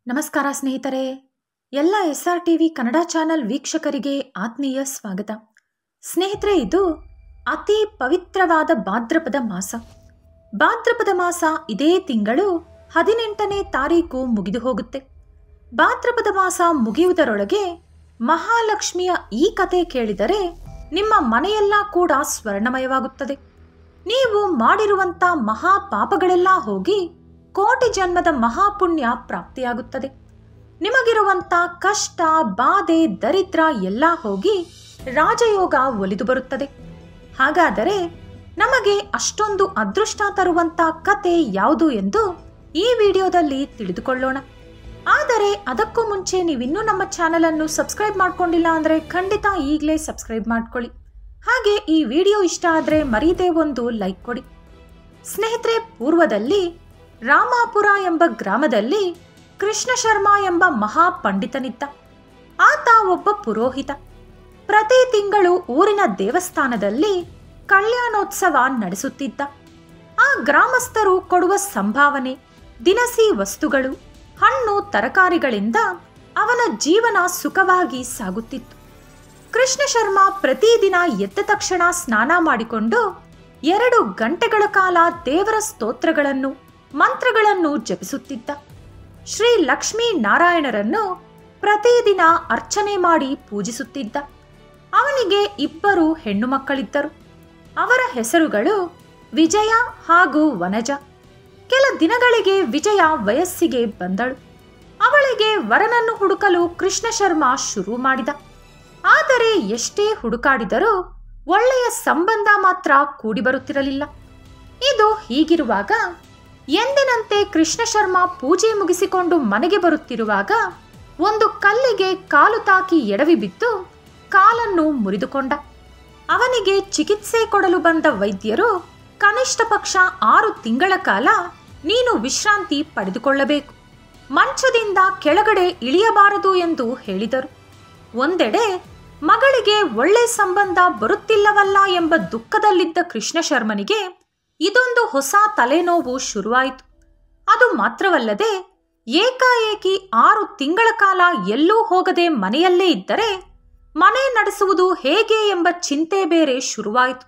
ನಮಸ್ಕಾರ ಸ್ನೇಹಿತರೆ, ಎಲ್ಲ SR TV ಕನ್ನಡ ಚಾನಲ್ ವೀಕ್ಷಕರಿಗೆ ಆತ್ಮೀಯ ಸ್ವಾಗತ. ಸ್ನೇಹಿತರೆ, ಇದು ಅತಿ ಪವಿತ್ರವಾದ ಭಾದ್ರಪದ ಮಾಸ. ಭಾದ್ರಪದ ಮಾಸ ಇದೇ ತಿಂಗಳು 18ನೇ ತಾರೀಕು ಮುಗಿದು ಹೋಗುತ್ತೆ. ಭಾದ್ರಪದ ಮಾಸ ಮುಗಿಯುವುದರೊಳಗೆ ಮಹಾಲಕ್ಷ್ಮಿಯ ಈ ಕತೆ ಕೇಳಿದರೆ ನಿಮ್ಮ ಮನೆಯೆಲ್ಲ ಕೂಡ ಸ್ವರ್ಣಮಯವಾಗುತ್ತದೆ. ನೀವು ಮಾಡಿರುವಂಥ ಮಹಾ ಪಾಪಗಳೆಲ್ಲ ಹೋಗಿ ಕೋಟಿ ಜನ್ಮದ ಮಹಾಪುಣ್ಯ ಪ್ರಾಪ್ತಿಯಾಗುತ್ತದೆ. ನಿಮಗಿರುವಂಥ ಕಷ್ಟ, ಬಾಧೆ, ದರಿದ್ರ ಎಲ್ಲ ಹೋಗಿ ರಾಜಯೋಗ ಒಲಿದು ಬರುತ್ತದೆ. ಹಾಗಾದರೆ ನಮಗೆ ಅಷ್ಟೊಂದು ಅದೃಷ್ಟ ತರುವಂಥ ಕತೆ ಯಾವುದು ಎಂದು ಈ ವಿಡಿಯೋದಲ್ಲಿ ತಿಳಿದುಕೊಳ್ಳೋಣ. ಆದರೆ ಅದಕ್ಕೂ ಮುಂಚೆ ನೀವಿನ್ನೂ ನಮ್ಮ ಚಾನಲನ್ನು ಸಬ್ಸ್ಕ್ರೈಬ್ ಮಾಡ್ಕೊಂಡಿಲ್ಲ ಅಂದರೆ ಖಂಡಿತ ಈಗಲೇ ಸಬ್ಸ್ಕ್ರೈಬ್ ಮಾಡ್ಕೊಳ್ಳಿ. ಹಾಗೆ ಈ ವಿಡಿಯೋ ಇಷ್ಟ ಆದರೆ ಮರೀದೇ ಒಂದು ಲೈಕ್ ಕೊಡಿ. ಸ್ನೇಹಿತರೆ, ಪೂರ್ವದಲ್ಲಿ ರಾಮಾಪುರ ಎಂಬ ಗ್ರಾಮದಲ್ಲಿ ಕೃಷ್ಣ ಶರ್ಮಾ ಎಂಬ ಮಹಾ ಪಂಡಿತನಿದ್ದ. ಆತ ಒಬ್ಬ ಪುರೋಹಿತ. ಪ್ರತಿ ತಿಂಗಳು ಊರಿನ ದೇವಸ್ಥಾನದಲ್ಲಿ ಕಲ್ಯಾಣೋತ್ಸವ ನಡೆಸುತ್ತಿದ್ದ. ಆ ಗ್ರಾಮಸ್ಥರು ಕೊಡುವ ಸಂಭಾವನೆ, ದಿನಸಿ ವಸ್ತುಗಳು, ಹಣ್ಣು ತರಕಾರಿಗಳಿಂದ ಅವನ ಜೀವನ ಸುಖವಾಗಿ ಸಾಗುತ್ತಿತ್ತು. ಕೃಷ್ಣ ಶರ್ಮಾ ಪ್ರತಿದಿನ ಎದ್ದ ತಕ್ಷಣ ಸ್ನಾನ ಮಾಡಿಕೊಂಡು 2 ಗಂಟೆಗಳ ಕಾಲ ದೇವರ ಸ್ತೋತ್ರಗಳನ್ನು, ಮಂತ್ರಗಳನ್ನು ಜಪಿಸುತ್ತಿದ್ದ. ಶ್ರೀ ಲಕ್ಷ್ಮೀ ನಾರಾಯಣರನ್ನು ಪ್ರತಿದಿನ ಅರ್ಚನೆ ಮಾಡಿ ಪೂಜಿಸುತ್ತಿದ್ದ. ಅವನಿಗೆ 2 ಹೆಣ್ಣು ಮಕ್ಕಳಿದ್ದರು. ಅವರ ಹೆಸರುಗಳು ವಿಜಯ ಹಾಗೂ ವನಜ. ಕೆಲ ದಿನಗಳಿಗೆ ವಿಜಯ ವಯಸ್ಸಿಗೆ ಬಂದಳು. ಅವಳಿಗೆ ವರನನ್ನು ಹುಡುಕಲು ಕೃಷ್ಣ ಶರ್ಮಾ ಶುರು ಮಾಡಿದ. ಆದರೆ ಎಷ್ಟೇ ಹುಡುಕಾಡಿದರೂ ಒಳ್ಳೆಯ ಸಂಬಂಧ ಮಾತ್ರ ಕೂಡಿ ಬರುತ್ತಿರಲಿಲ್ಲ. ಇದು ಹೀಗಿರುವಾಗ ಎಂದಿನಂತೆ ಕೃಷ್ಣ ಶರ್ಮಾ ಪೂಜೆ ಮುಗಿಸಿಕೊಂಡು ಮನೆಗೆ ಬರುತ್ತಿರುವಾಗ ಒಂದು ಕಲ್ಲಿಗೆ ಕಾಲು ತಾಕಿ ಎಡವಿ ಬಿದ್ದು ಕಾಲನ್ನು ಮುರಿದುಕೊಂಡ. ಅವನಿಗೆ ಚಿಕಿತ್ಸೆ ಕೊಡಲು ಬಂದ ವೈದ್ಯರು ಕನಿಷ್ಠ ಪಕ್ಷ 6 ತಿಂಗಳ ಕಾಲ ನೀನು ವಿಶ್ರಾಂತಿ ಪಡೆದುಕೊಳ್ಳಬೇಕು, ಮಂಚದಿಂದ ಕೆಳಗಡೆ ಇಳಿಯಬಾರದು ಎಂದು ಹೇಳಿದರು. ಒಂದೆಡೆ ಮಗಳಿಗೆ ಒಳ್ಳೆ ಸಂಬಂಧ ಬರುತ್ತಿಲ್ಲವಲ್ಲ ಎಂಬ ದುಃಖದಲ್ಲಿದ್ದ ಕೃಷ್ಣ ಶರ್ಮನಿಗೆ ಇದೊಂದು ಹೊಸ ತಲೆನೋವು ಶುರುವಾಯಿತು. ಅದು ಮಾತ್ರವಲ್ಲದೆ ಏಕಾಏಕಿ 6 ತಿಂಗಳ ಕಾಲ ಎಲ್ಲೂ ಹೋಗದೆ ಮನೆಯಲ್ಲೇ ಇದ್ದರೆ ಮನೆ ನಡೆಸುವುದು ಹೇಗೆ ಎಂಬ ಚಿಂತೆ ಬೇರೆ ಶುರುವಾಯಿತು.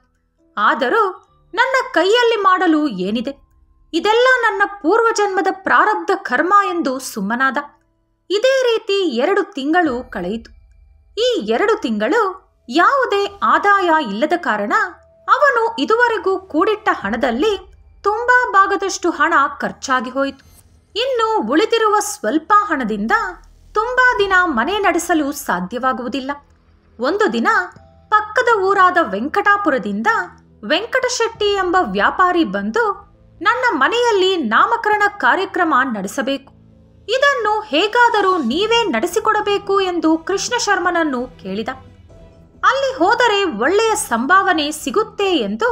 ಆದರೂ ನನ್ನ ಕೈಯಲ್ಲಿ ಮಾಡಲು ಏನಿದೆ, ಇದೆಲ್ಲ ನನ್ನ ಪೂರ್ವಜನ್ಮದ ಪ್ರಾರಬ್ಧ ಕರ್ಮ ಎಂದು ಸುಮ್ಮನಾದ. ಇದೇ ರೀತಿ 2 ತಿಂಗಳು ಕಳೆಯಿತು. ಈ 2 ತಿಂಗಳು ಯಾವುದೇ ಆದಾಯ ಇಲ್ಲದ ಕಾರಣ ಅವನು ಇದುವರೆಗೂ ಕೂಡಿಟ್ಟ ಹಣದಲ್ಲಿ ತುಂಬಾ ಭಾಗದಷ್ಟು ಹಣ ಖರ್ಚಾಗಿ ಹೋಯಿತು. ಇನ್ನು ಉಳಿದಿರುವ ಸ್ವಲ್ಪ ಹಣದಿಂದ ತುಂಬಾ ದಿನ ಮನೆ ನಡೆಸಲು ಸಾಧ್ಯವಾಗುವುದಿಲ್ಲ. ಒಂದು ದಿನ ಪಕ್ಕದ ಊರಾದ ವೆಂಕಟಾಪುರದಿಂದ ವೆಂಕಟಶೆಟ್ಟಿ ಎಂಬ ವ್ಯಾಪಾರಿ ಬಂದು, ನನ್ನ ಮನೆಯಲ್ಲಿ ನಾಮಕರಣ ಕಾರ್ಯಕ್ರಮ ನಡೆಸಬೇಕು, ಇದನ್ನು ಹೇಗಾದರೂ ನೀವೇ ನಡೆಸಿಕೊಡಬೇಕು ಎಂದು ಕೃಷ್ಣ ಶರ್ಮನನ್ನು ಕೇಳಿದ. ಅಲ್ಲಿ ಹೋದರೆ ಒಳ್ಳೆಯ ಸಂಭಾವನೆ ಸಿಗುತ್ತೆ ಎಂದು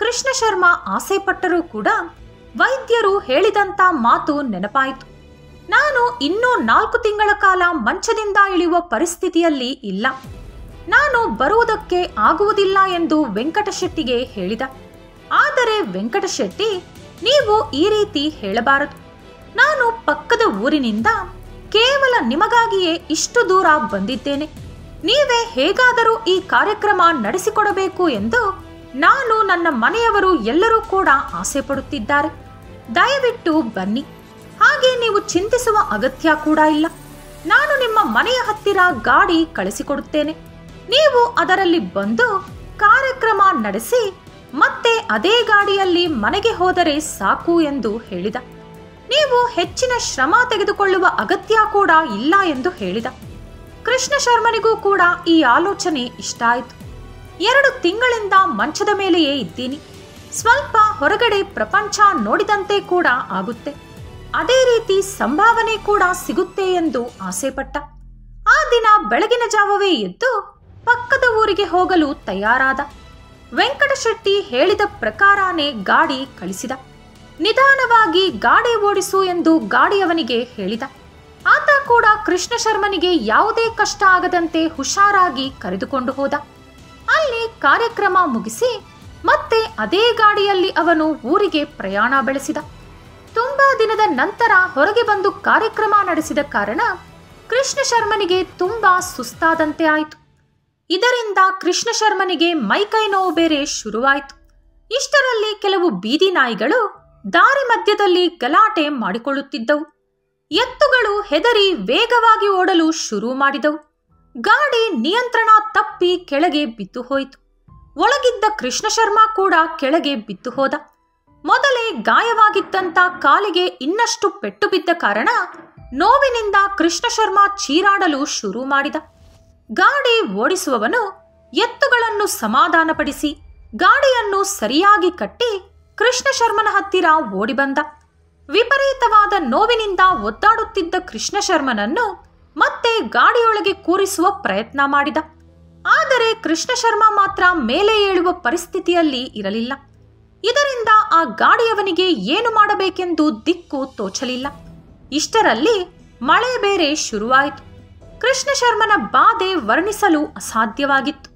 ಕೃಷ್ಣ ಶರ್ಮಾ ಆಸೆ ಪಟ್ಟರೂ ಕೂಡ ವೈದ್ಯರು ಹೇಳಿದಂತ ಮಾತು ನೆನಪಾಯಿತು. ನಾನು ಇನ್ನೂ 4 ತಿಂಗಳ ಕಾಲ ಮಂಚದಿಂದ ಇಳಿಯುವ ಪರಿಸ್ಥಿತಿಯಲ್ಲಿ ಇಲ್ಲ, ನಾನು ಬರುವುದಕ್ಕೆ ಆಗುವುದಿಲ್ಲ ಎಂದು ವೆಂಕಟಶೆಟ್ಟಿಗೆ ಹೇಳಿದ. ಆದರೆ ವೆಂಕಟಶೆಟ್ಟಿ, ನೀವು ಈ ರೀತಿ ಹೇಳಬಾರದು, ನಾನು ಪಕ್ಕದ ಊರಿನಿಂದ ಕೇವಲ ನಿಮಗಾಗಿಯೇ ಇಷ್ಟು ದೂರ ಬಂದಿದ್ದೇನೆ, ನೀವೇ ಹೇಗಾದರೂ ಈ ಕಾರ್ಯಕ್ರಮ ನಡೆಸಿಕೊಡಬೇಕು ಎಂದು ನಾನು, ನನ್ನ ಮನೆಯವರು ಎಲ್ಲರೂ ಕೂಡ ಆಸೆ ಪಡುತ್ತಿದ್ದಾರೆ. ದಯವಿಟ್ಟು ಬನ್ನಿ. ಹಾಗೆ ನೀವು ಚಿಂತಿಸುವ ಅಗತ್ಯ ಕೂಡ ಇಲ್ಲ. ನಾನು ನಿಮ್ಮ ಮನೆಯ ಹತ್ತಿರ ಗಾಡಿ ಕಳಿಸಿಕೊಡುತ್ತೇನೆ, ನೀವು ಅದರಲ್ಲಿ ಬಂದು ಕಾರ್ಯಕ್ರಮ ನಡೆಸಿ ಮತ್ತೆ ಅದೇ ಗಾಡಿಯಲ್ಲಿ ಮನೆಗೆ ಹೋದರೆ ಸಾಕು ಎಂದು ಹೇಳಿದ. ನೀವು ಹೆಚ್ಚಿನ ಶ್ರಮ ತೆಗೆದುಕೊಳ್ಳುವ ಅಗತ್ಯ ಕೂಡ ಇಲ್ಲ ಎಂದು ಹೇಳಿದ. ಕೃಷ್ಣ ಶರ್ಮನಿಗೂ ಕೂಡ ಈ ಆಲೋಚನೆ ಇಷ್ಟ ಆಯಿತು. 2 ತಿಂಗಳಿಂದ ಮಂಚದ ಮೇಲೆಯೇ ಇದ್ದೀನಿ, ಸ್ವಲ್ಪ ಹೊರಗಡೆ ಪ್ರಪಂಚ ನೋಡಿದಂತೆ ಕೂಡ ಆಗುತ್ತೆ, ಅದೇ ರೀತಿ ಸಂಭಾವನೆ ಕೂಡ ಸಿಗುತ್ತೆ ಎಂದು ಆಸೆಪಟ್ಟ. ಆ ದಿನ ಬೆಳಗಿನ ಜಾವವೇ ಎದ್ದು ಪಕ್ಕದ ಊರಿಗೆ ಹೋಗಲು ತಯಾರಾದ. ವೆಂಕಟಶೆಟ್ಟಿ ಹೇಳಿದ ಪ್ರಕಾರನೇ ಗಾಡಿ ಕಳಿಸಿದ. ನಿಧಾನವಾಗಿ ಗಾಡಿ ಓಡಿಸು ಎಂದು ಗಾಡಿಯವನಿಗೆ ಹೇಳಿದ. ಆತ ಕೂಡ ಕೃಷ್ಣ ಶರ್ಮನಿಗೆ ಯಾವುದೇ ಕಷ್ಟ ಆಗದಂತೆ ಹುಷಾರಾಗಿ ಕರೆದುಕೊಂಡು ಹೋದ. ಅಲ್ಲಿ ಕಾರ್ಯಕ್ರಮ ಮುಗಿಸಿ ಮತ್ತೆ ಅದೇ ಗಾಡಿಯಲ್ಲಿ ಅವನು ಊರಿಗೆ ಪ್ರಯಾಣ ಬೆಳೆಸಿದ. ತುಂಬಾ ದಿನದ ನಂತರ ಹೊರಗೆ ಬಂದು ಕಾರ್ಯಕ್ರಮ ನಡೆಸಿದ ಕಾರಣ ಕೃಷ್ಣ ಶರ್ಮನಿಗೆ ತುಂಬಾ ಸುಸ್ತಾದಂತೆ ಆಯಿತು. ಇದರಿಂದ ಕೃಷ್ಣ ಶರ್ಮನಿಗೆ ಮೈಕೈ ನೋವು ಬೇರೆ ಶುರುವಾಯಿತು. ಇಷ್ಟರಲ್ಲಿ ಕೆಲವು ಬೀದಿ ನಾಯಿಗಳು ದಾರಿ ಮಧ್ಯದಲ್ಲಿ ಗಲಾಟೆ ಮಾಡಿಕೊಳ್ಳುತ್ತಿದ್ದವು. ಎತ್ತುಗಳು ಹೆದರಿ ವೇಗವಾಗಿ ಓಡಲು ಶುರು ಮಾಡಿದವು. ಗಾಡಿ ನಿಯಂತ್ರಣ ತಪ್ಪಿ ಕೆಳಗೆ ಬಿದ್ದು ಹೋಯಿತು. ಒಳಗಿದ್ದ ಕೃಷ್ಣ ಶರ್ಮಾ ಕೂಡ ಕೆಳಗೆ ಬಿದ್ದು ಹೋದ. ಮೊದಲೇ ಗಾಯವಾಗಿದ್ದಂಥ ಕಾಲಿಗೆ ಇನ್ನಷ್ಟು ಪೆಟ್ಟು ಬಿದ್ದ ಕಾರಣ ನೋವಿನಿಂದ ಕೃಷ್ಣ ಶರ್ಮಾ ಚೀರಾಡಲು ಶುರು ಮಾಡಿದ. ಗಾಡಿ ಓಡಿಸುವವನು ಎತ್ತುಗಳನ್ನು ಸಮಾಧಾನಪಡಿಸಿ ಗಾಡಿಯನ್ನು ಸರಿಯಾಗಿ ಕಟ್ಟಿ ಕೃಷ್ಣ ಶರ್ಮನ ಹತ್ತಿರ ಓಡಿ ಬಂದ. ವಿಪರೀತವಾದ ನೋವಿನಿಂದ ಒದ್ದಾಡುತ್ತಿದ್ದ ಕೃಷ್ಣ ಶರ್ಮನನ್ನು ಮತ್ತೆ ಗಾಡಿಯೊಳಗೆ ಕೂರಿಸುವ ಪ್ರಯತ್ನ ಮಾಡಿದ. ಆದರೆ ಕೃಷ್ಣ ಶರ್ಮಾ ಮಾತ್ರ ಮೇಲೆ ಏಳುವ ಪರಿಸ್ಥಿತಿಯಲ್ಲಿ ಇರಲಿಲ್ಲ. ಇದರಿಂದ ಆ ಗಾಡಿಯವನಿಗೆ ಏನು ಮಾಡಬೇಕೆಂದು ದಿಕ್ಕು ತೋಚಲಿಲ್ಲ. ಇಷ್ಟರಲ್ಲಿ ಮಳೆ ಬೇರೆ ಶುರುವಾಯಿತು. ಕೃಷ್ಣ ಶರ್ಮನ ಬಾಧೆ ವರ್ಣಿಸಲು ಅಸಾಧ್ಯವಾಗಿತ್ತು.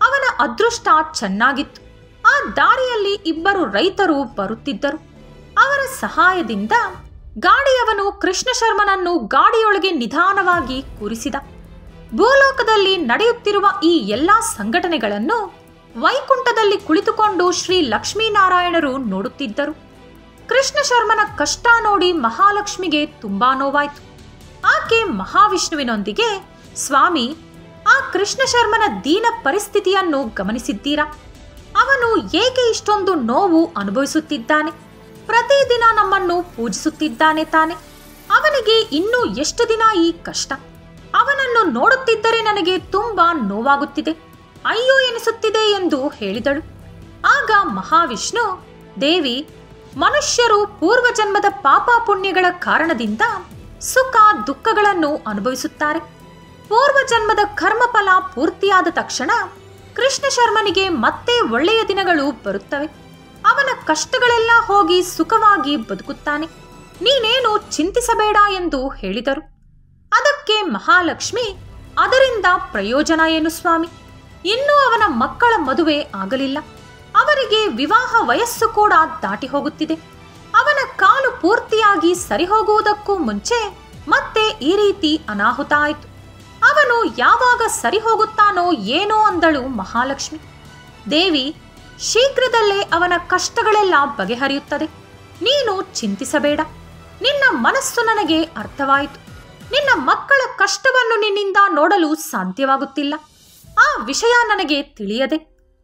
ಅವನ ಅದೃಷ್ಟ ಚೆನ್ನಾಗಿತ್ತು. ಆ ದಾರಿಯಲ್ಲಿ ಇಬ್ಬರು ರೈತರು ಬರುತ್ತಿದ್ದರು. ಅವರ ಸಹಾಯದಿಂದ ಗಾಡಿಯವನು ಕೃಷ್ಣ ಶರ್ಮನನ್ನು ಗಾಡಿಯೊಳಗೆ ನಿಧಾನವಾಗಿ ಕೂರಿಸಿದ. ಭೂಲೋಕದಲ್ಲಿ ನಡೆಯುತ್ತಿರುವ ಈ ಎಲ್ಲಾ ಸಂಘಟನೆಗಳನ್ನು ವೈಕುಂಠದಲ್ಲಿ ಕುಳಿತುಕೊಂಡು ಶ್ರೀ ಲಕ್ಷ್ಮೀನಾರಾಯಣರು ನೋಡುತ್ತಿದ್ದರು. ಕೃಷ್ಣ ಶರ್ಮನ ಕಷ್ಟ ನೋಡಿ ಮಹಾಲಕ್ಷ್ಮಿಗೆ ತುಂಬಾ ನೋವಾಯಿತು. ಆಕೆ ಮಹಾವಿಷ್ಣುವಿನೊಂದಿಗೆ, ಸ್ವಾಮಿ, ಆ ಕೃಷ್ಣ ಶರ್ಮನ ದೀನ ಪರಿಸ್ಥಿತಿಯನ್ನು ಗಮನಿಸಿದ್ದೀರಾ? ಅವನು ಏಕೆ ಇಷ್ಟೊಂದು ನೋವು ಅನುಭವಿಸುತ್ತಿದ್ದಾನೆ? ಪ್ರತಿದಿನ ನಮ್ಮನ್ನು ಪೂಜಿಸುತ್ತಿದ್ದಾನೆ ತಾನೆ. ಅವನಿಗೆ ಇನ್ನೂ ಎಷ್ಟು ದಿನ ಈ ಕಷ್ಟ? ಅವನನ್ನು ನೋಡುತ್ತಿದ್ದರೆ ನನಗೆ ತುಂಬಾ ನೋವಾಗುತ್ತಿದೆ, ಅಯ್ಯೋ ಎನಿಸುತ್ತಿದೆ ಎಂದು ಹೇಳಿದಳು. ಆಗ ಮಹಾವಿಷ್ಣು, ದೇವಿ, ಮನುಷ್ಯರು ಪೂರ್ವಜನ್ಮದ ಪಾಪ ಪುಣ್ಯಗಳ ಕಾರಣದಿಂದ ಸುಖ ದುಃಖಗಳನ್ನು ಅನುಭವಿಸುತ್ತಾರೆ. ಪೂರ್ವಜನ್ಮದ ಕರ್ಮಫಲ ಪೂರ್ತಿಯಾದ ತಕ್ಷಣ ಕೃಷ್ಣ ಶರ್ಮನಿಗೆ ಮತ್ತೆ ಒಳ್ಳೆಯ ದಿನಗಳು ಬರುತ್ತವೆ. ಅವನ ಕಷ್ಟಗಳೆಲ್ಲ ಹೋಗಿ ಸುಖವಾಗಿ ಬದುಕುತ್ತಾನೆ. ನೀನೇನು ಚಿಂತಿಸಬೇಡ ಎಂದು ಹೇಳಿದರು. ಅದಕ್ಕೆ ಮಹಾಲಕ್ಷ್ಮಿ, ಅದರಿಂದ ಪ್ರಯೋಜನ ಏನು ಸ್ವಾಮಿ? ಇನ್ನೂ ಅವನ ಮಕ್ಕಳ ಮದುವೆ ಆಗಲಿಲ್ಲ. ಅವರಿಗೆ ವಿವಾಹ ವಯಸ್ಸು ಕೂಡ ದಾಟಿ ಹೋಗುತ್ತಿದೆ. ಅವನ ಕಾಲು ಪೂರ್ತಿಯಾಗಿ ಸರಿ ಹೋಗುವುದಕ್ಕೂ ಮುಂಚೆ ಮತ್ತೆ ಈ ರೀತಿ ಅನಾಹುತ ಆಯಿತು. ಅವನು ಯಾವಾಗ ಸರಿ ಹೋಗುತ್ತಾನೋ ಏನೋ ಅಂದಳು ಮಹಾಲಕ್ಷ್ಮಿ. ದೇವಿ, ಶೀಘ್ರದಲ್ಲೇ ಅವನ ಕಷ್ಟಗಳೆಲ್ಲ ಬಗೆಹರಿಯುತ್ತದೆ. ನೀನು ಚಿಂತಿಸಬೇಡ. ನಿನ್ನ ಮನಸ್ಸು ನನಗೆ ಅರ್ಥವಾಯಿತು. ನಿನ್ನ ಮಕ್ಕಳ ಕಷ್ಟವನ್ನು ನಿನ್ನಿಂದ ನೋಡಲು ಸಾಧ್ಯವಾಗುತ್ತಿಲ್ಲ. ಆ ವಿಷಯ ನನಗೆ ತಿಳಿಯದೆ.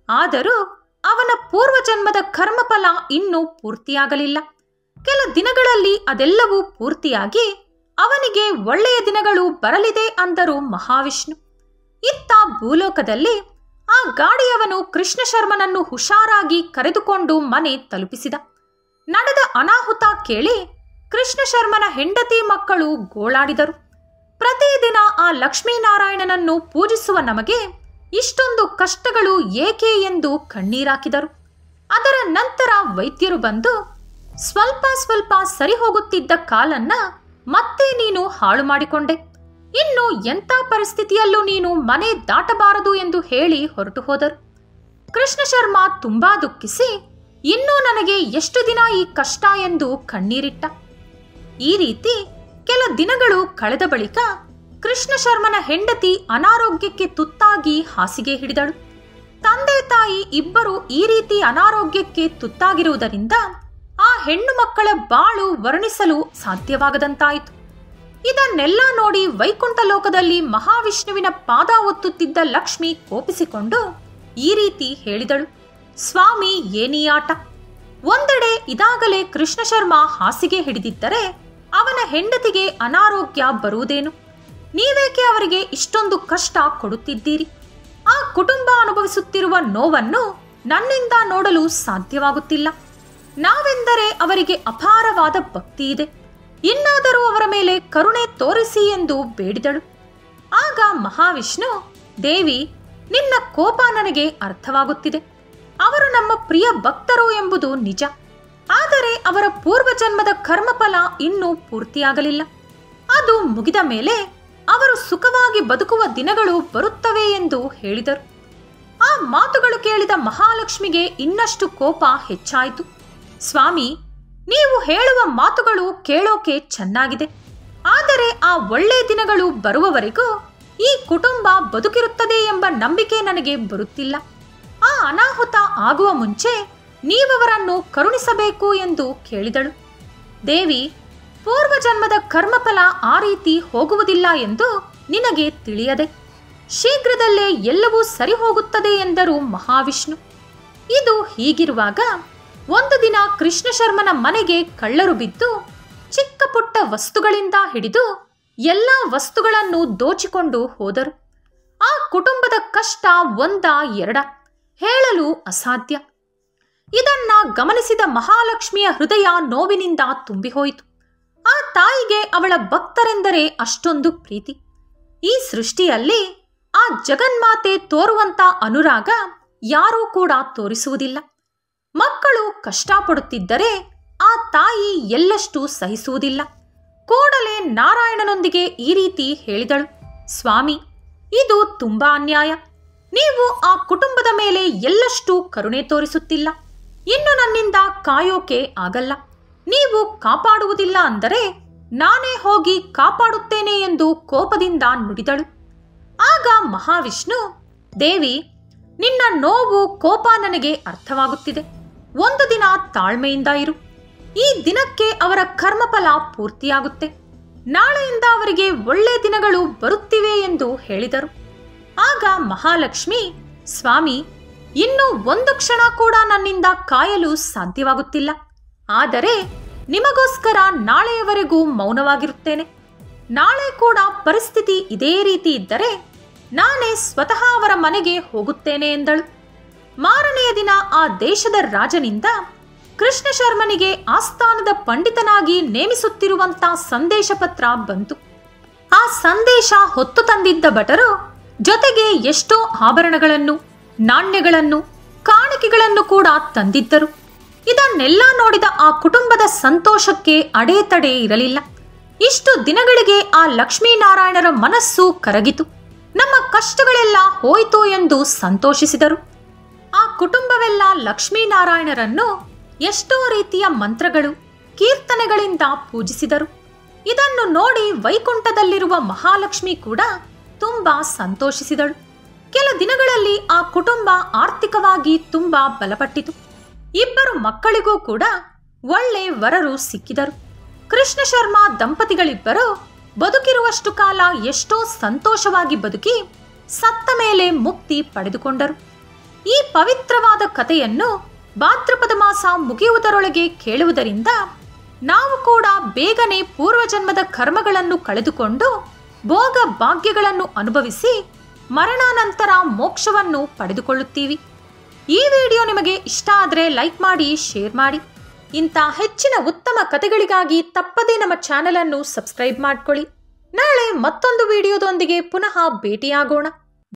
ಆದರೂ ಅವನ ಪೂರ್ವಜನ್ಮದ ಕರ್ಮಫಲ ಇನ್ನೂ ಪೂರ್ತಿಯಾಗಲಿಲ್ಲ. ಕೆಲ ದಿನಗಳಲ್ಲಿ ಅದೆಲ್ಲವೂ ಪೂರ್ತಿಯಾಗಿ ಅವನಿಗೆ ಒಳ್ಳೆಯ ದಿನಗಳು ಬರಲಿದೆ ಅಂದರು ಮಹಾವಿಷ್ಣು. ಇತ್ತ ಭೂಲೋಕದಲ್ಲಿ ಆ ಗಾಡಿಯವನು ಕೃಷ್ಣ ಶರ್ಮನನ್ನು ಹುಷಾರಾಗಿ ಕರೆದುಕೊಂಡು ಮನೆ ತಲುಪಿಸಿದ. ನಡೆದ ಅನಾಹುತ ಕೇಳಿ ಕೃಷ್ಣ ಶರ್ಮನ ಹೆಂಡತಿ ಮಕ್ಕಳು ಗೋಳಾಡಿದರು. ಪ್ರತಿದಿನ ಆ ಲಕ್ಷ್ಮೀನಾರಾಯಣನನ್ನು ಪೂಜಿಸುವ ನಮಗೆ ಇಷ್ಟೊಂದು ಕಷ್ಟಗಳು ಏಕೆ ಎಂದು ಕಣ್ಣೀರಾಕಿದರು. ಅದರ ನಂತರ ವೈದ್ಯರು ಬಂದು, ಸ್ವಲ್ಪ ಸ್ವಲ್ಪ ಸರಿ ಹೋಗುತ್ತಿದ್ದ ಕಾಲನ್ನ ಮತ್ತೆ ನೀನು ಹಾಳು ಮಾಡಿಕೊಂಡೆ. ಇನ್ನು ಎಂಥ ಪರಿಸ್ಥಿತಿಯಲ್ಲೂ ನೀನು ಮನೆ ದಾಟಬಾರದು ಎಂದು ಹೇಳಿ ಹೊರಟು ಹೋದರು. ಕೃಷ್ಣ ಶರ್ಮ ತುಂಬಾ ದುಃಖಿಸಿ, ಇನ್ನೂ ನನಗೆ ಎಷ್ಟು ದಿನ ಈ ಕಷ್ಟ ಎಂದು ಕಣ್ಣೀರಿಟ್ಟ. ಈ ರೀತಿ ಕೆಲ ದಿನಗಳು ಕಳೆದ ಬಳಿಕ ಕೃಷ್ಣ ಶರ್ಮನ ಹೆಂಡತಿ ಅನಾರೋಗ್ಯಕ್ಕೆ ತುತ್ತಾಗಿ ಹಾಸಿಗೆ ಹಿಡಿದಳು. ತಂದೆ ತಾಯಿ ಇಬ್ಬರು ಈ ರೀತಿ ಅನಾರೋಗ್ಯಕ್ಕೆ ತುತ್ತಾಗಿರುವುದರಿಂದ ಆ ಹೆಣ್ಣು ಮಕ್ಕಳ ಬಾಳು ವರ್ಣಿಸಲು ಸಾಧ್ಯವಾಗದಂತಾಯಿತು. ಇದನ್ನೆಲ್ಲ ನೋಡಿ ವೈಕುಂಠ ಲೋಕದಲ್ಲಿ ಮಹಾವಿಷ್ಣುವಿನ ಪಾದ ಒತ್ತುತ್ತಿದ್ದ ಲಕ್ಷ್ಮಿ ಕೋಪಿಸಿಕೊಂಡು ಈ ರೀತಿ ಹೇಳಿದಳು, ಸ್ವಾಮಿ, ಏನೀ ಆಟ? ಒಂದೆಡೆ ಇದಾಗಲೇ ಕೃಷ್ಣ ಶರ್ಮ ಹಾಸಿಗೆ ಹಿಡಿದಿದ್ದರೆ ಅವನ ಹೆಂಡತಿಗೆ ಅನಾರೋಗ್ಯ ಬರುವುದೇನು? ನೀವೇಕೆ ಅವರಿಗೆ ಇಷ್ಟೊಂದು ಕಷ್ಟ ಕೊಡುತ್ತಿದ್ದೀರಿ? ಆ ಕುಟುಂಬ ಅನುಭವಿಸುತ್ತಿರುವ ನೋವನ್ನು ನನ್ನಿಂದ ನೋಡಲು ಸಾಧ್ಯವಾಗುತ್ತಿಲ್ಲ. ನಾವೆಂದರೆ ಅವರಿಗೆ ಅಪಾರವಾದ ಭಕ್ತಿ ಇದೆ. ಇನ್ನಾದರೂ ಅವರ ಮೇಲೆ ಕರುಣೆ ತೋರಿಸಿ ಎಂದು ಬೇಡಿದಳು. ಆಗ ಮಹಾವಿಷ್ಣು, ದೇವಿ, ನಿನ್ನ ಕೋಪ ನನಗೆ ಅರ್ಥವಾಗುತ್ತಿದೆ. ಅವರು ನಮ್ಮ ಪ್ರಿಯ ಭಕ್ತರು ಎಂಬುದು ನಿಜ. ಆದರೆ ಅವರ ಪೂರ್ವಜನ್ಮದ ಕರ್ಮಫಲ ಇನ್ನೂ ಪೂರ್ತಿಯಾಗಲಿಲ್ಲ. ಅದು ಮುಗಿದ ಮೇಲೆ ಅವರು ಸುಖವಾಗಿ ಬದುಕುವ ದಿನಗಳು ಬರುತ್ತವೆ ಎಂದು ಹೇಳಿದರು. ಆ ಮಾತುಗಳು ಕೇಳಿದ ಮಹಾಲಕ್ಷ್ಮಿಗೆ ಇನ್ನಷ್ಟು ಕೋಪ ಹೆಚ್ಚಾಯಿತು. ಸ್ವಾಮಿ, ನೀವು ಹೇಳುವ ಮಾತುಗಳು ಕೇಳೋಕೆ ಚೆನ್ನಾಗಿದೆ. ಆದರೆ ಆ ಒಳ್ಳೆ ದಿನಗಳು ಬರುವವರೆಗೂ ಈ ಕುಟುಂಬ ಬದುಕಿರುತ್ತದೆ ಎಂಬ ನಂಬಿಕೆ ನನಗೆ ಬರುತ್ತಿಲ್ಲ. ಆ ಅನಾಹುತ ಆಗುವ ಮುಂಚೆ ನೀವವರನ್ನು ಕರುಣಿಸಬೇಕು ಎಂದು ಕೇಳಿದಳು. ದೇವಿ, ಪೂರ್ವಜನ್ಮದ ಕರ್ಮಫಲ ಆ ರೀತಿ ಹೋಗುವುದಿಲ್ಲ ಎಂದು ನಿನಗೆ ತಿಳಿಯದೆ. ಶೀಘ್ರದಲ್ಲೇ ಎಲ್ಲವೂ ಸರಿ ಹೋಗುತ್ತದೆ ಎಂದರು ಮಹಾವಿಷ್ಣು. ಇದು ಹೀಗಿರುವಾಗ ಒಂದು ದಿನ ಕೃಷ್ಣ ಶರ್ಮನ ಮನೆಗೆ ಕಳ್ಳರು ಬಿದ್ದು ಚಿಕ್ಕ ಪುಟ್ಟ ವಸ್ತುಗಳಿಂದ ಹಿಡಿದು ಎಲ್ಲ ವಸ್ತುಗಳನ್ನು ದೋಚಿಕೊಂಡು ಹೋದರು. ಆ ಕುಟುಂಬದ ಕಷ್ಟ ಒಂದ ಎರಡ, ಹೇಳಲು ಅಸಾಧ್ಯ. ಇದನ್ನ ಗಮನಿಸಿದ ಮಹಾಲಕ್ಷ್ಮಿಯ ಹೃದಯ ನೋವಿನಿಂದ ತುಂಬಿಹೋಯಿತು. ಆ ತಾಯಿಗೆ ಅವಳ ಭಕ್ತರೆಂದರೆ ಅಷ್ಟೊಂದು ಪ್ರೀತಿ. ಈ ಸೃಷ್ಟಿಯಲ್ಲಿ ಆ ಜಗನ್ಮಾತೆ ತೋರುವಂತ ಅನುರಾಗ ಯಾರೂ ಕೂಡ ತೋರಿಸುವುದಿಲ್ಲ. ಮಕ್ಕಳು ಕಷ್ಟಪಡುತ್ತಿದ್ದರೆ ಆ ತಾಯಿ ಎಳ್ಳಷ್ಟು ಸಹಿಸುವುದಿಲ್ಲ. ಕೂಡಲೇ ನಾರಾಯಣನೊಂದಿಗೆ ಈ ರೀತಿ ಹೇಳಿದಳು, ಸ್ವಾಮಿ, ಇದು ತುಂಬಾ ಅನ್ಯಾಯ. ನೀವು ಆ ಕುಟುಂಬದ ಮೇಲೆ ಎಳ್ಳಷ್ಟು ಕರುಣೆ ತೋರಿಸುತ್ತಿಲ್ಲ. ಇನ್ನು ನನ್ನಿಂದ ಕಾಯೋಕೆ ಆಗಲ್ಲ. ನೀವು ಕಾಪಾಡುವುದಿಲ್ಲ ಅಂದರೆ ನಾನೇ ಹೋಗಿ ಕಾಪಾಡುತ್ತೇನೆ ಎಂದು ಕೋಪದಿಂದ ನುಡಿದಳು. ಆಗ ಮಹಾವಿಷ್ಣು, ದೇವಿ, ನಿನ್ನ ನೋವು ಕೋಪ ನನಗೆ ಅರ್ಥವಾಗುತ್ತಿದೆ. ಒಂದು ದಿನ ತಾಳ್ಮೆಯಿಂದ ಇರು. ಈ ದಿನಕ್ಕೆ ಅವರ ಕರ್ಮಫಲ ಪೂರ್ತಿಯಾಗುತ್ತೆ. ನಾಳೆಯಿಂದ ಅವರಿಗೆ ಒಳ್ಳೆ ದಿನಗಳು ಬರುತ್ತಿವೆ ಎಂದು ಹೇಳಿದರು. ಆಗ ಮಹಾಲಕ್ಷ್ಮಿ, ಸ್ವಾಮಿ, ಇನ್ನು ಒಂದು ಕ್ಷಣ ಕೂಡ ನನ್ನಿಂದ ಕಾಯಲು ಸಾಧ್ಯವಾಗುತ್ತಿಲ್ಲ. ಆದರೆ ನಿಮಗೋಸ್ಕರ ನಾಳೆಯವರೆಗೂ ಮೌನವಾಗಿರುತ್ತೇನೆ. ನಾಳೆ ಕೂಡ ಪರಿಸ್ಥಿತಿ ಇದೇ ರೀತಿ ಇದ್ದರೆ ನಾನೇ ಸ್ವತಃ ಅವರ ಮನೆಗೆ ಹೋಗುತ್ತೇನೆ ಎಂದಳು. ಮಾರನೆಯ ದಿನ ಆ ದೇಶದ ರಾಜನಿಂದ ಕೃಷ್ಣ ಶರ್ಮನಿಗೆ ಆಸ್ಥಾನದ ಪಂಡಿತನಾಗಿ ನೇಮಿಸುತ್ತಿರುವಂತ ಸಂದೇಶ ಪತ್ರ ಬಂತು. ಆ ಸಂದೇಶ ಹೊತ್ತು ತಂದಿದ್ದ ಭಟರು ಜೊತೆಗೆ ಎಷ್ಟೋ ಆಭರಣಗಳನ್ನು, ನಾಣ್ಯಗಳನ್ನು, ಕಾಣಿಕೆಗಳನ್ನು ಕೂಡ ತಂದಿದ್ದರು. ಇದನ್ನೆಲ್ಲ ನೋಡಿದ ಆ ಕುಟುಂಬದ ಸಂತೋಷಕ್ಕೆ ಅಡೆತಡೆ ಇರಲಿಲ್ಲ. ಇಷ್ಟು ದಿನಗಳಿಗೆ ಆ ಲಕ್ಷ್ಮೀನಾರಾಯಣರ ಮನಸ್ಸು ಕರಗಿತು. ನಮ್ಮ ಕಷ್ಟಗಳೆಲ್ಲ ಹೋಯಿತು ಎಂದು ಸಂತೋಷಿಸಿದರು. ಆ ಕುಟುಂಬವೆಲ್ಲ ಲಕ್ಷ್ಮೀನಾರಾಯಣರನ್ನು ಎಷ್ಟೋ ರೀತಿಯ ಮಂತ್ರಗಳು, ಕೀರ್ತನೆಗಳಿಂದ ಪೂಜಿಸಿದರು. ಇದನ್ನು ನೋಡಿ ವೈಕುಂಠದಲ್ಲಿರುವ ಮಹಾಲಕ್ಷ್ಮಿ ಕೂಡ ತುಂಬಾ ಸಂತೋಷಿಸಿದಳು. ಕೆಲ ದಿನಗಳಲ್ಲಿ ಆ ಕುಟುಂಬ ಆರ್ಥಿಕವಾಗಿ ತುಂಬಾ ಬಲಪಟ್ಟಿತು. ಇಬ್ಬರು ಮಕ್ಕಳಿಗೂ ಕೂಡ ಒಳ್ಳೆ ವರರು ಸಿಕ್ಕಿದರು. ಕೃಷ್ಣ ಶರ್ಮ ದಂಪತಿಗಳಿಬ್ಬರು ಬದುಕಿರುವಷ್ಟು ಕಾಲ ಎಷ್ಟೋ ಸಂತೋಷವಾಗಿ ಬದುಕಿ ಸತ್ತ ಮೇಲೆ ಮುಕ್ತಿ ಪಡೆದುಕೊಂಡರು. ಈ ಪವಿತ್ರವಾದ ಕಥೆಯನ್ನು ಭಾದ್ರಪದ ಮಾಸ ಮುಗಿಯುವುದರೊಳಗೆ ಕೇಳುವುದರಿಂದ ನಾವು ಕೂಡ ಬೇಗನೆ ಪೂರ್ವಜನ್ಮದ ಕರ್ಮಗಳನ್ನು ಕಳೆದುಕೊಂಡು ಭೋಗ ಭಾಗ್ಯಗಳನ್ನು ಅನುಭವಿಸಿ ಮರಣಾನಂತರ ಮೋಕ್ಷವನ್ನು ಪಡೆದುಕೊಳ್ಳುತ್ತೀವಿ. ಈ ವಿಡಿಯೋ ನಿಮಗೆ ಇಷ್ಟ ಆದರೆ ಲೈಕ್ ಮಾಡಿ, ಶೇರ್ ಮಾಡಿ. ಇಂಥ ಹೆಚ್ಚಿನ ಉತ್ತಮ ಕಥೆಗಳಿಗಾಗಿ ತಪ್ಪದೇ ನಮ್ಮ ಚಾನೆಲ್ ಅನ್ನು ಸಬ್ಸ್ಕ್ರೈಬ್ ಮಾಡ್ಕೊಳ್ಳಿ. ನಾಳೆ ಮತ್ತೊಂದು ವಿಡಿಯೋದೊಂದಿಗೆ ಪುನಃ ಭೇಟಿಯಾಗೋಣ.